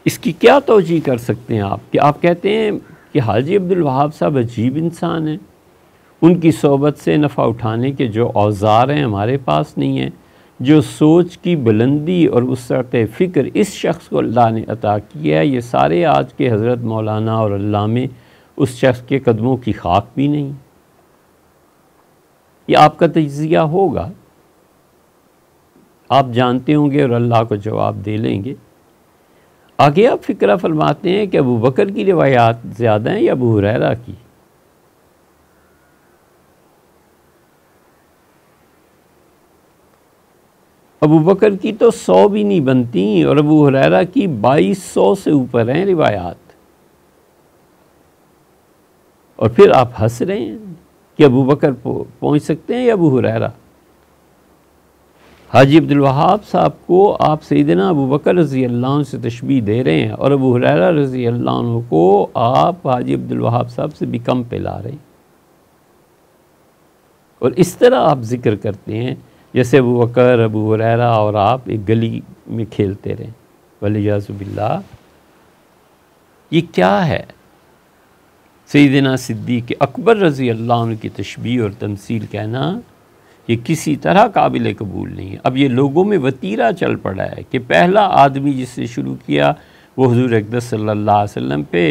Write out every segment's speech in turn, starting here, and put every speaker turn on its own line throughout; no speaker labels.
اس کی کیا توجیہ کر سکتے ہیں آپ کہ آپ کہتے ہیں کہ حاجی عبدالوہاب صاحب عجیب انسان ہیں، ان کی صحبت سے نفع اٹھانے کے جو اوزار ہیں ہمارے پاس نہیں ہیں، جو سوچ کی بلندی اور وسعت فکر اس شخص کو اللہ نے عطا کیا ہے، یہ سارے آج کے حضرت مولانا اور علامے اس شخص کے قدموں کی خاک بھی نہیں۔ یہ آپ کا تجزیہ ہوگا، آپ جانتے ہوں گے اور اللہ کو جواب دے لیں گے۔ آگے آپ فکرہ فرماتے ہیں کہ ابو بکر کی روایات زیادہ ہیں یا ابو ہریرہ کی؟ ابو بکر کی تو 100 بھی نہیں بنتی اور ابو ہریرہ کی 2200 سے اوپر ہیں روایات، اور پھر آپ ہنس رہے ہیں کہ ابو بکر پہنچ سکتے ہیں یا ابو ہریرہ؟ حاجی عبدالوہاب صاحب کو آپ سیدنا ابو بکر رضی اللہ عنہ سے تشبیہ دے رہے ہیں، اور ابو ہریرہ رضی اللہ عنہ کو آپ حاجی عبدالوہاب صاحب سے بھی کم پہ لا رہے ہیں، اور اس طرح آپ ذکر کرتے ہیں جیسے ابو بکر، ابو ہریرہ اور آپ ایک گلی میں کھیلتے رہیں، والعیاذ باللہ۔ یہ کیا ہے؟ سیدنا صدیق اکبر رضی اللہ عنہ کی تشبیہ اور تمثیل کہنا یہ کسی طرح قابل قبول نہیں ہے۔ اب یہ لوگوں میں وتیرہ چل پڑا ہے کہ پہلا آدمی جس سے شروع کیا وہ حضور اقدس صلی اللہ علیہ وسلم پہ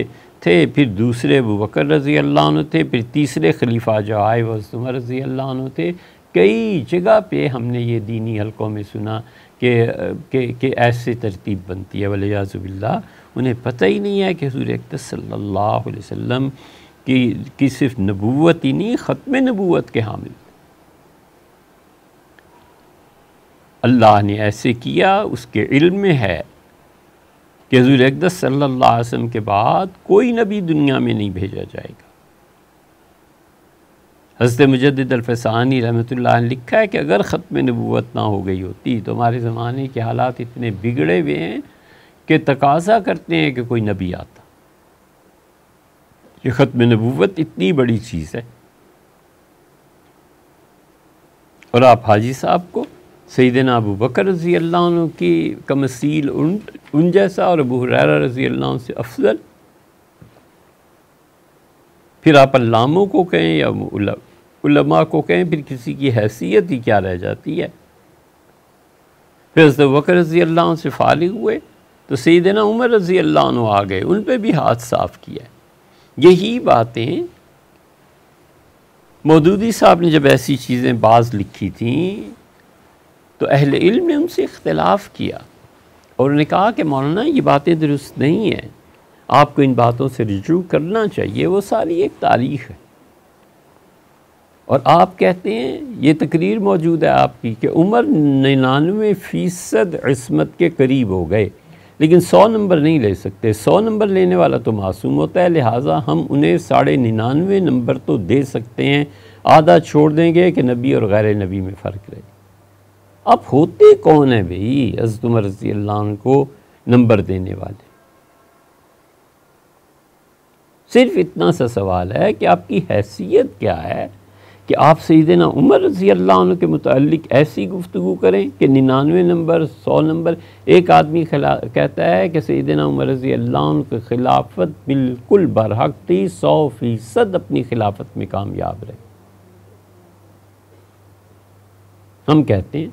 تھے، پھر دوسرے ابو بکر رضی اللہ عنہ تھے، پھر تیسرے خلیفہ جو آئے وہ حضرت عمر رضی اللہ عنہ تھے۔ کئی جگہ پہ ہم نے یہ دینی حلقوں میں سنا کہ ایسے ترتیب بنتی ہے، والعیاذ باللہ۔ انہیں پتہ ہی نہیں ہے کہ حضور اقدس صلی اللہ علیہ وسلم کی صرف نبوت ہی نہیں، ختم نبوت کے حامل۔ اللہ نے ایسے کیا، اس کے علم میں ہے کہ حضور اقدس صلی اللہ علیہ وسلم کے بعد کوئی نبی دنیا میں نہیں بھیجا جائے گا۔ حضرت مجدد الفسانی رحمۃ اللہ نے لکھا ہے کہ اگر ختم نبوت نہ ہو گئی ہوتی تو ہمارے زمانے کے حالات اتنے بگڑے ہوئے ہیں کہ تقاضا کرتے ہیں کہ کوئی نبی آتا۔ یہ ختم نبوت اتنی بڑی چیز ہے، اور آپ حاجی صاحب کو سیدنا ابو بکر رضی اللہ عنہ کی کمثیل ان جیسا اور ابو ہریرہ رضی اللہ عنہ سے افضل، پھر آپ علاموں کو کہیں یا علماء کو کہیں، پھر کسی کی حیثیت ہی کیا رہ جاتی ہے؟ پھر حضرت ابو بکر رضی اللہ عنہ سے فارغ ہوئے تو سیدنا عمر رضی اللہ عنہ آ گئے، ان پہ بھی ہاتھ صاف کیا ہے۔ یہی باتیں مودودی صاحب نے جب ایسی چیزیں بعض لکھی تھیں تو اہل علم نے ان سے اختلاف کیا اور انہوں نے کہا کہ مولانا یہ باتیں درست نہیں ہیں، آپ کو ان باتوں سے رجوع کرنا چاہیے، وہ ساری ایک تاریخ ہے۔ اور آپ کہتے ہیں، یہ تقریر موجود ہے آپ کی، کہ عمر 99% عصمت کے قریب ہو گئے، لیکن 100 نمبر نہیں لے سکتے، 100 نمبر لینے والا تو معصوم ہوتا ہے، لہٰذا ہم انہیں 99.5 نمبر تو دے سکتے ہیں، آدھا چھوڑ دیں گے کہ نبی اور غیر نبی میں فرق رہے۔ اب ہوتے کون ہیں بھئی حضرت عمر رضی اللہ عنہ کو نمبر دینے والے؟ صرف اتنا سا سوال ہے کہ آپ کی حیثیت کیا ہے کہ آپ سیدنا عمر رضی اللہ عنہ کے متعلق ایسی گفتگو کریں کہ 99 نمبر 100 نمبر۔ ایک آدمی کہتا ہے کہ سیدنا عمر رضی اللہ عنہ کی خلافت بالکل برحق تھی، 100% اپنی خلافت میں کامیاب رہے۔ ہم کہتے ہیں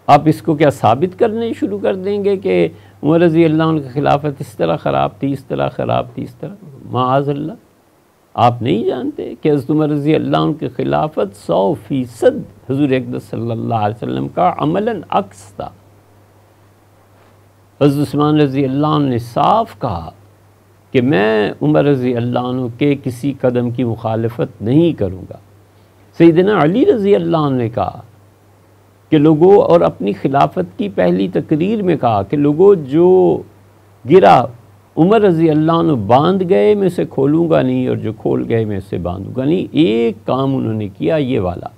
آپ اس کو کیا ثابت کرنے شروع کر دیں گے کہ عمر رضی اللہ عنہ کی خلافت اس طرح خراب تھی، اس طرح خراب تھی، اس طرح؟ معاذ اللہ، آپ نہیں جانتے کہ حضرت عمر رضی اللہ عنہ کی خلافت 100% حضور اقدس صلی اللہ علیہ وسلم کا عملاً عکس تھا۔ حضرت عثمان رضی اللہ عنہ نے صاف کہا کہ میں عمر رضی اللہ عنہ کے کسی قدم کی مخالفت نہیں کروں گا۔ سیدنا علی رضی اللہ عنہ نے کہا کہ لوگوں، اور اپنی خلافت کی پہلی تقریر میں کہا کہ لوگوں جو گرا عمر رضی اللہ عنہ باندھ گئے میں اسے کھولوں گا نہیں، اور جو کھول گئے میں اسے باندھوں گا نہیں۔ ایک کام انہوں نے کیا یہ والا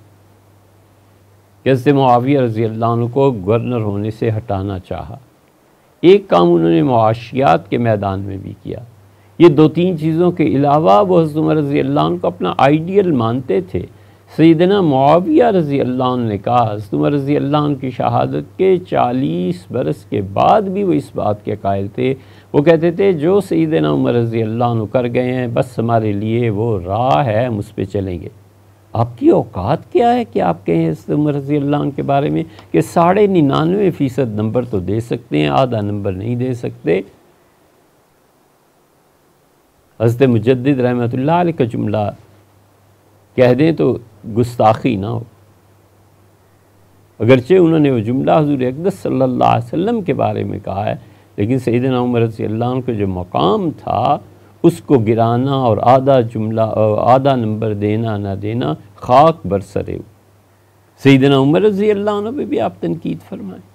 کہ حضرت معاویہ رضی اللہ عنہ کو گورنر ہونے سے ہٹانا چاہا۔ ایک کام انہوں نے معاشیات کے میدان میں بھی کیا۔ یہ 2-3 چیزوں کے علاوہ وہ حضرت عمر رضی اللہ عنہ کو اپنا آئیڈیل مانتے تھے۔ سیدنا معاویہ رضی اللہ عنہ نے کہا حضرت عمر رضی اللہ عنہ کی شہادت کے 40 برس کے بعد بھی وہ اس بات کے قائل تھے. وہ کہتے تھے جو سیدنا عمر رضی اللہ عنہ کر گئے ہیں بس ہمارے لیے وہ راہ ہے، ہم اس پہ چلیں گے. آپ کی اوقات کیا ہے کہ آپ کہیں حضرت عمر رضی اللہ عنہ کے بارے میں کہ 99.99% نمبر تو دے سکتے ہیں، آدھا نمبر نہیں دے سکتے. حضرت مجدد رحمۃ اللہ علیہ کا جملہ کہہ دیں تو گستاخی نہ ہو، اگرچہ انہوں نے وہ جملہ حضور اقدس صلی اللہ علیہ وسلم کے بارے میں کہا ہے، لیکن سیدنا عمر رضی اللہ عنہ کا جو مقام تھا اس کو گرانا اور آدھا نمبر دینا نہ دینا خاک برسرے. سیدنا عمر رضی اللہ عنہ پہ بھی آپ تنقید فرمائیں.